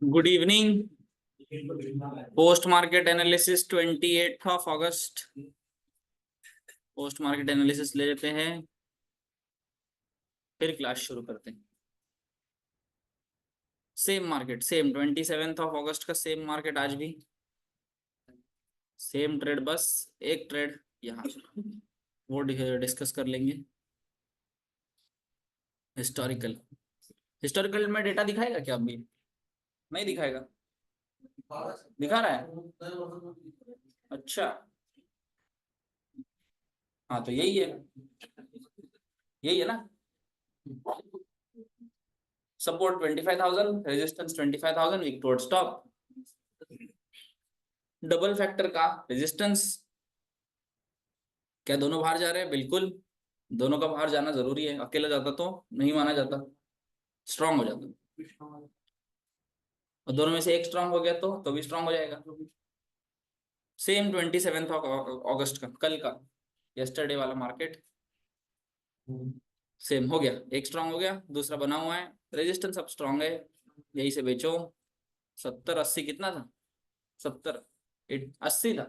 Good evening. Post market analysis 28 अगस्त। Post market analysis ले लेते हैं, फिर क्लास शुरू करते हैं। सेम मार्केट, सेम 27 अगस्त का सेम मार्केट आज भी सेम ट्रेड, बस एक ट्रेड यहाँ वो डिस्कस कर लेंगे। हिस्टोरिकल, हिस्टोरिकल में डेटा दिखाएगा क्या? अभी नहीं दिखाएगा, दिखा रहा है। अच्छा, हाँ तो यही है, यही है ना। Support 25,000, resistance 25,000, weak towards top. Double factor का रेजिस्टेंस, क्या दोनों बाहर जा रहे हैं? बिल्कुल, दोनों का बाहर जाना जरूरी है। अकेला जाता तो नहीं माना जाता, स्ट्रांग हो जाता। और दोनों में से एक स्ट्रांग हो गया तो भी स्ट्रांग हो जाएगा। सेम 27 अगस्त का, कल का, यस्टरडे वाला मार्केट सेम हो गया। एक स्ट्रांग हो गया, दूसरा बना हुआ है। रेजिस्टेंस अब स्ट्रांग है, यही से बेचो। 70-80 कितना था? 70-80 था,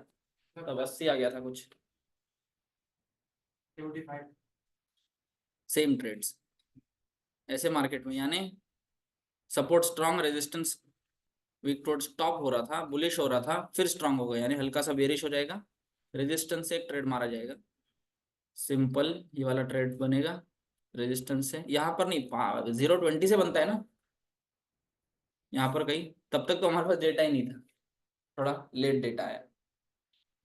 तब 80 आ गया था कुछ। 75 सेम ट्रेड्स ऐसे मार्केट में, यानी support strong, resistance weak towards top हो रहा था, बुलिश हो रहा था, फिर स्ट्रांग हो गया, यानी हल्का सा बेरिश हो जाएगा। रेजिस्टेंस से एक ट्रेड मारा जाएगा, सिंपल ये वाला ट्रेड बनेगा। रेजिस्टेंस से यहाँ पर नहीं, 0.20 से बनता है ना यहाँ पर कहीं। तब तक तो हमारे पास डेटा ही नहीं था, थोड़ा लेट डेटा आया।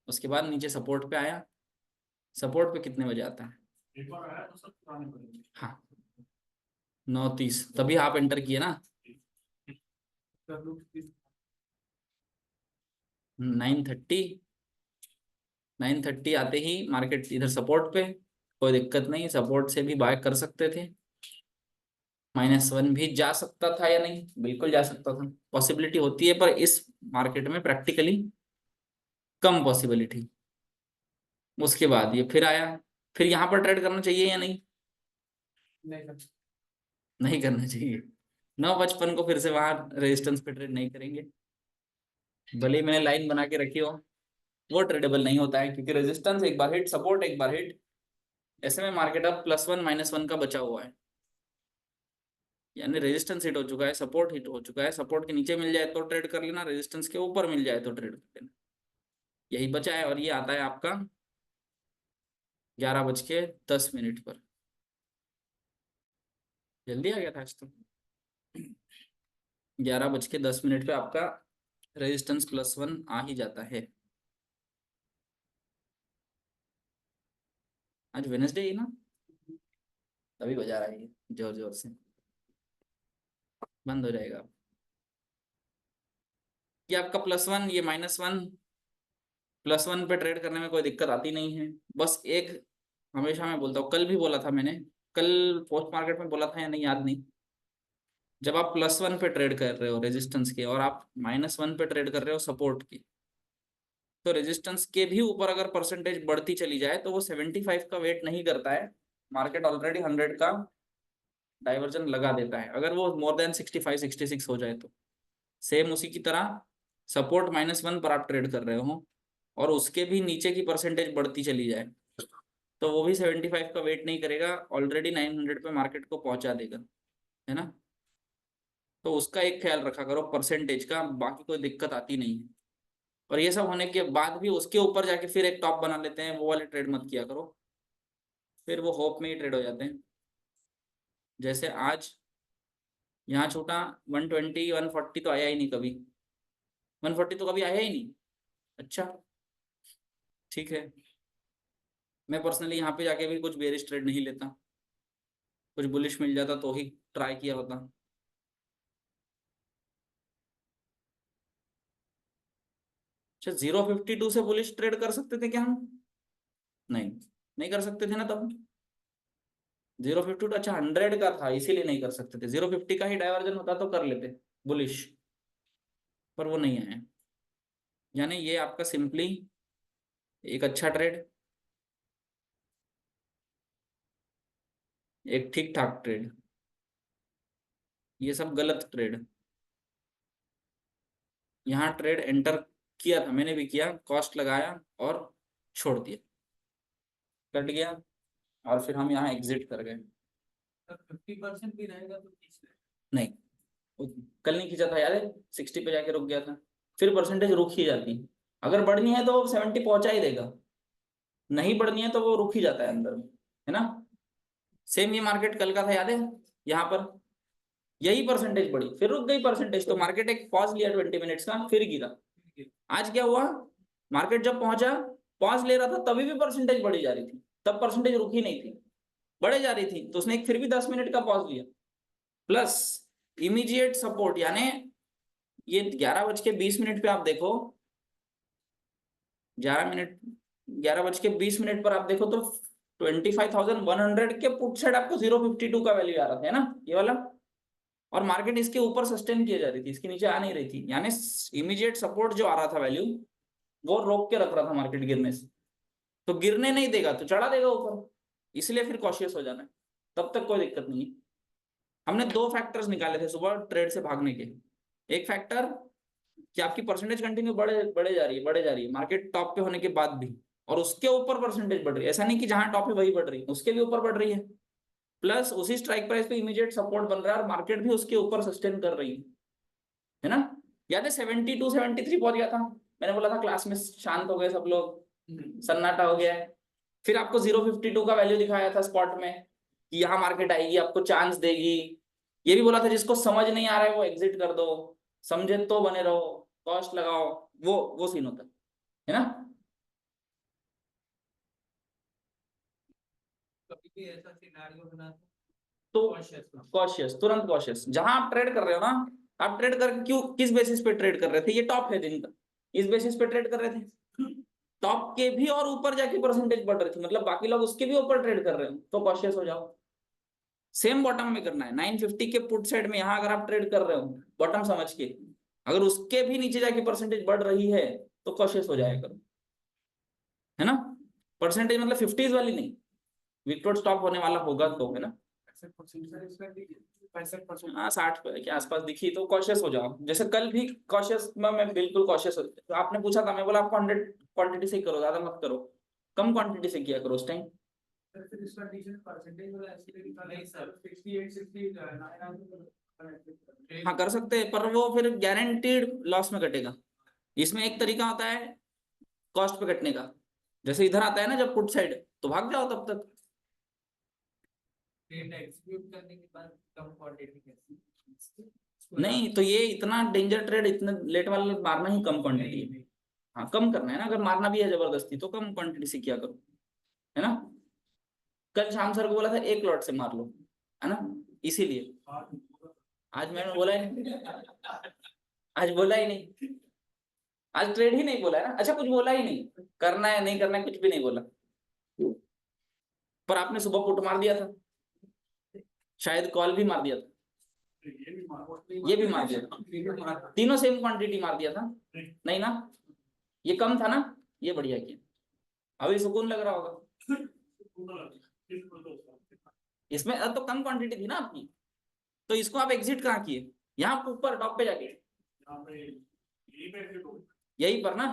उसके बाद नीचे सपोर्ट पे आया। सपोर्ट पे कितने बजे आता है? हाँ, 9:30, तभी आप एंटर किए ना। 9:30, 9:30 आते ही मार्केट इधर सपोर्ट पे, कोई दिक्कत नहीं, सपोर्ट से भी बाय कर सकते थे। -1 भी जा सकता था या नहीं? बिल्कुल जा सकता था, पॉसिबिलिटी होती है, पर इस मार्केट में प्रैक्टिकली कम पॉसिबिलिटी। उसके बाद ये फिर आया, फिर यहाँ पर ट्रेड करना चाहिए या नहीं? नहीं करना चाहिए। 9:55 को फिर से वहां रेजिस्टेंस पे ट्रेड नहीं करेंगे, भले ही मैंने लाइन बना के रखी हो, वो ट्रेडेबल नहीं होता है, क्योंकि रेजिस्टेंस एक बार हिट, सपोर्ट एक बार हिट, ऐसे में मार्केट अब +1 -1 का बचा हुआ है। यानी रेजिस्टेंस हिट हो चुका है, सपोर्ट हिट हो चुका है। सपोर्ट के नीचे मिल जाए तो ट्रेड कर लेना, रेजिस्टेंस के ऊपर मिल जाए तो ट्रेड कर लेना, यही बचा है। और ये आता है आपका 11:10 पर। जल्दी आ गया था आज तो। 11:10 पे आपका रेजिस्टेंस +1 आ ही जाता है। आज वेनसडे ही ना, तभी बजा रहा है ये जोर जोर से। बंद हो जाएगा ये आपका +1, ये -1। +1 पे ट्रेड करने में कोई दिक्कत आती नहीं है। बस एक, हमेशा मैं बोलता हूँ, कल भी बोला था मैंने, कल पोस्ट मार्केट में बोला था या नहीं याद नहीं। जब आप +1 पे ट्रेड कर रहे हो रेजिस्टेंस के, और आप -1 पे ट्रेड कर रहे हो सपोर्ट की, तो रेजिस्टेंस के भी ऊपर अगर परसेंटेज बढ़ती चली जाए तो वो 75 का वेट नहीं करता है। मार्केट ऑलरेडी 100 का डाइवर्जन लगा देता है, अगर वो मोर देन 65-66 हो जाए तो। सेम उसी की तरह, सपोर्ट -1 पर आप ट्रेड कर रहे हो और उसके भी नीचे की परसेंटेज बढ़ती चली जाए, तो वो भी 75 का वेट नहीं करेगा, ऑलरेडी 900 पे मार्केट को पहुंचा देगा, है ना। तो उसका एक ख्याल रखा करो परसेंटेज का, बाकी कोई दिक्कत आती नहीं है। और ये सब होने के बाद भी उसके ऊपर जाके फिर एक टॉप बना लेते हैं, वो वाले ट्रेड मत किया करो, फिर वो होप में ही ट्रेड हो जाते हैं। जैसे आज यहाँ छूटा 120, 140 तो आया ही नहीं कभी, 140 तो कभी आया ही नहीं। अच्छा, ठीक है, मैं पर्सनली यहाँ पे जाके भी कुछ बेरिश ट्रेड नहीं लेता, कुछ बुलिश मिल जाता तो ही ट्राई किया होता। अच्छा, 0.52 से बुलिश ट्रेड कर सकते थे क्या हम? नहीं, नहीं कर सकते थे ना तब। 0.52, अच्छा 100 का था इसीलिए नहीं कर सकते थे। 0.50 का ही डायवर्जन होता तो कर लेते बुलिश, पर वो नहीं आया। यानी ये आपका सिंपली एक अच्छा ट्रेड, एक ठीक ठाक ट्रेड, ये सब गलत ट्रेड। यहाँ ट्रेड एंटर किया था, मैंने भी किया, कॉस्ट लगाया और छोड़ दिया, कट गया, और फिर हम यहाँ एग्जिट कर गए। 50% भी रहेगा तो नहीं, कल नहीं खींचा था याद है, 60 पे जाके रुक गया था, फिर परसेंटेज रुक ही जाती है। अगर बढ़नी है तो 70 पहुंचा ही देगा, नहीं बढ़नी है तो वो रुक ही जाता है अंदर में, है ना। सेम ये मार्केट कल का था याद है, यहाँ पर यही परसेंटेज बढ़ी, फिर रुक गई परसेंटेज, तो मार्केट एक पॉज लिया 20 मिनट्स का, फिर गिरा। आज क्या हुआ, मार्केट जब पहुंचा, पॉज ले रहा था, तभी भी परसेंटेज बढ़ी जा रही थी, तब परसेंटेज रुकी नहीं थी, बढ़े जा रही थी, तो उसने फिर भी 10 मिनट का पॉज लिया। प्लस इमीडिएट सपोर्ट, यानी ये 11:20 पे आप देखो, 11 मिनट, 11:20 पर आप देखो तो 25,100 के पुट साइड आपको 0.52 का वैल्यू आ रहा था, है ना, ये वाला। और मार्केट इसके ऊपर सस्टेन किए जा रही थी, इसके नीचे आ नहीं रही थी, यानी इमीडिएट सपोर्ट जो आ रहा था वैल्यू, वो रोक के रख रहा था मार्केट गिरने से। तो गिरने नहीं देगा तो चढ़ा देगा ऊपर, इसलिए फिर कॉशियस हो जाना है, तब तक कोई दिक्कत नहीं है। हमने दो फैक्टर्स निकाले थे सुबह ट्रेड से भागने के। एक फैक्टर कि आपकी परसेंटेज कंटिन्यू बढ़े बढ़े जा रही है, बढ़े जा रही है मार्केट टॉप पे होने के बाद भी, और उसके ऊपर परसेंटेज बढ़ रही है, ऐसा नहीं कि जहां टॉप है वही बढ़ रही है, उसके भी ऊपर बढ़ रही है। प्लस उसी स्ट्राइक प्राइस पे इमीडिएट सपोर्ट बन रहा है और मार्केट भी उसके ऊपर सस्टेन कर रही है ना। याद है 72 73 पहुंच गया था, मैंने बोला था क्लास में शांत हो गए सब लोग, सन्नाटा हो गया है। फिर आपको 0.52 का वैल्यू दिखाया था स्पॉट में कि यहाँ मार्केट आएगी, आपको चांस देगी। ये भी बोला था जिसको समझ नहीं आ रहा है वो एग्जिट कर दो, समझे तो बने रहो, कॉस्ट लगाओ, वो सीन होता है ना। कभी भी ऐसा सिनेरियो बना तो कॉशियस कॉशियस, तुरंत कॉशियस, जहां आप ट्रेड कर रहे हो ना, आप ट्रेड कर क्यों, किस बेसिस पे ट्रेड कर रहे थे, ये टॉप है दिन का, इस बेसिस पे ट्रेड कर रहे थे, टॉप के भी और ऊपर जाके परसेंटेज बढ़ रही थी, मतलब बाकी लोग उसके भी ऊपर ट्रेड कर रहे हो, तो कॉशियस हो जाओ। सेम बॉटम में करना है, 950 के पुट साइड में, यहाँ अगर आप ट्रेड कर रहे हो बॉटम समझ के, अगर उसके भी नीचे जाके परसेंटेज बढ़ रही है तो कॉशियस हो जाया करो, है ना। परसेंटेज मतलब 50s वाली नहीं, विकटोर स्टॉप होने वाला होगा तो, है ना। 65%। हाँ 60 के आसपास दिखी तो कॉशियस हो जाओ, जैसे कल भी कॉशियस में मैं बिल्कुल कॉशियस हो, तो आपने पूछा था, मैं बोला आपको 100 क्वांटिटी से ही करो, ज्यादा मत करो, कम क्वांटिटी से किया करो उस टाइम। हाँ कर सकते हैं, पर वो फिर गारंटीड लॉस में कटेगा। इसमें एक तरीका होता है कॉस्ट पे कटने का, जैसे इधर आता है ना जब पुट साइड, तो भाग जाओ तब तक। एग्जीक्यूट करने के बाद कम क्वांटिटी कैसे नहीं तो ये इतना डेंजर ट्रेड, इतना लेट वाला मारना ही कम क्वांटिटी है। हाँ कम करना है ना, अगर मारना भी है जबरदस्ती तो कम क्वांटिटी से किया करो, है ना। कल शाम सर को बोला था एक लॉट से मार लो, है ना, इसीलिए आज मैंने बोला ही नहीं, आज बोला ही नहीं, आज ट्रेड ही नहीं बोला है ना, अच्छा कुछ बोला ही नहीं, करना है नहीं करना है कुछ भी नहीं बोला, पर आपने सुबह पुट मार दिया था, शायद कॉल भी मार दिया था, ये भी मार दिया था, तीनों सेम क्वांटिटी मार दिया था, नहीं ना, ये कम था ना, ये बढ़िया किया, अभी सुकून लग रहा होगा। इसमें तो कम क्वांटिटी थी ना आपकी, तो इसको आप एग्जिट कहाँ किए, यहाँ ऊपर टॉप पे जाके, यही पर ना,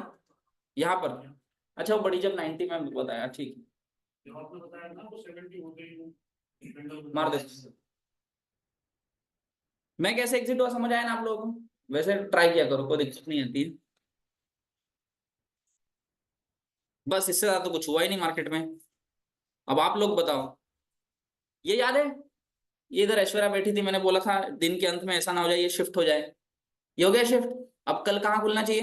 यहाँ पर। अच्छा वो बड़ी जब 90 में बताया, ठीक है मार दे। मैं कैसे एग्जिट हुआ समझ आया ना आप लोगों को, वैसे ट्राई किया करो, कोई दिक्कत नहीं आती है। बस इससे ज्यादा तो कुछ हुआ ही नहीं मार्केट में। अब आप लोग बताओ, ये याद है, ये इधर ऐश्वर्या बैठी थी, मैंने बोला था दिन के अंत में ऐसा ना हो जाए ये शिफ्ट हो जाए, ये हो गया शिफ्ट। अब कल कहाँ खुलना चाहिए,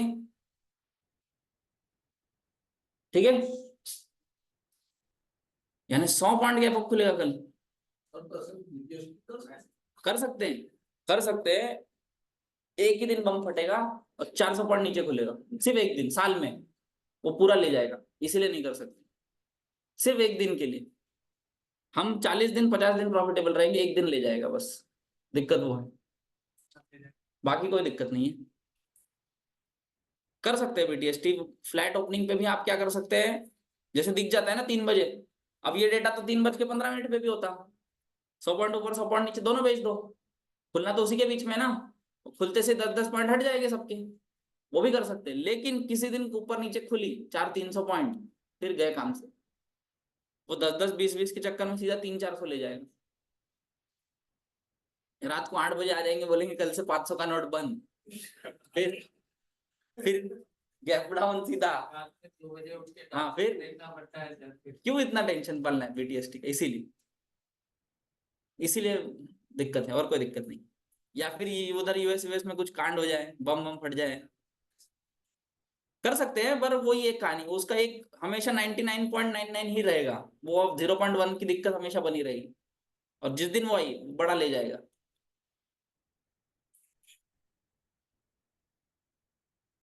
ठीक है, यानी 100 पॉइंट गैप अप खुलेगा कल, कर सकते हैं, कर सकते हैं, एक ही दिन बम फटेगा और 400 पॉइंट नीचे खुलेगा, सिर्फ एक दिन साल में, वो पूरा ले जाएगा, इसीलिए नहीं कर सकते, सिर्फ एक दिन के लिए। हम 40 दिन 50 दिन प्रॉफिटेबल रहेंगे, एक दिन ले जाएगा बस, दिक्कत वो है, बाकी कोई दिक्कत नहीं है। कर सकते हैं बीटीएसटी फ्लैट ओपनिंग पे भी, आप क्या कर सकते हैं, जैसे दिख जाता है ना 3 बजे, अब ये डेटा तो 3:15 पे भी होता, 100 पॉइंट ऊपर 100 पॉइंट नीचे दोनों बेच दो, खुलना तो उसी के बीच में ना, खुलते से 10-10 पॉइंट हट जाएंगे सबके, वो भी कर सकते हैं। लेकिन किसी दिन ऊपर नीचे खुली 400-300 पॉइंट, फिर गए काम से, वो 10-10 20-20 के चक्कर में सीधा 300-400 ले जाएगा। रात को 8 बजे आ जाएंगे, बोलेंगे कल से 500 का नोट बंद, फिर गैप डाउन सीधा। रात में 2 बजे उठ के हाँ, फिर देखना पड़ता है सर, फिर क्यों इतना टेंशन पालना है बीटीएसटी का, इसीलिए दिक्कत है, और कोई दिक्कत नहीं। या फिर उधर यूएस में कुछ कांड हो जाए, बम बम फट जाए, कर सकते हैं, पर वही एक कहानी, उसका एक हमेशा 99.99 ही रहेगा, वो 0.1 की दिक्कत हमेशा बनी रहेगी, और जिस दिन वो आई बड़ा ले जाएगा।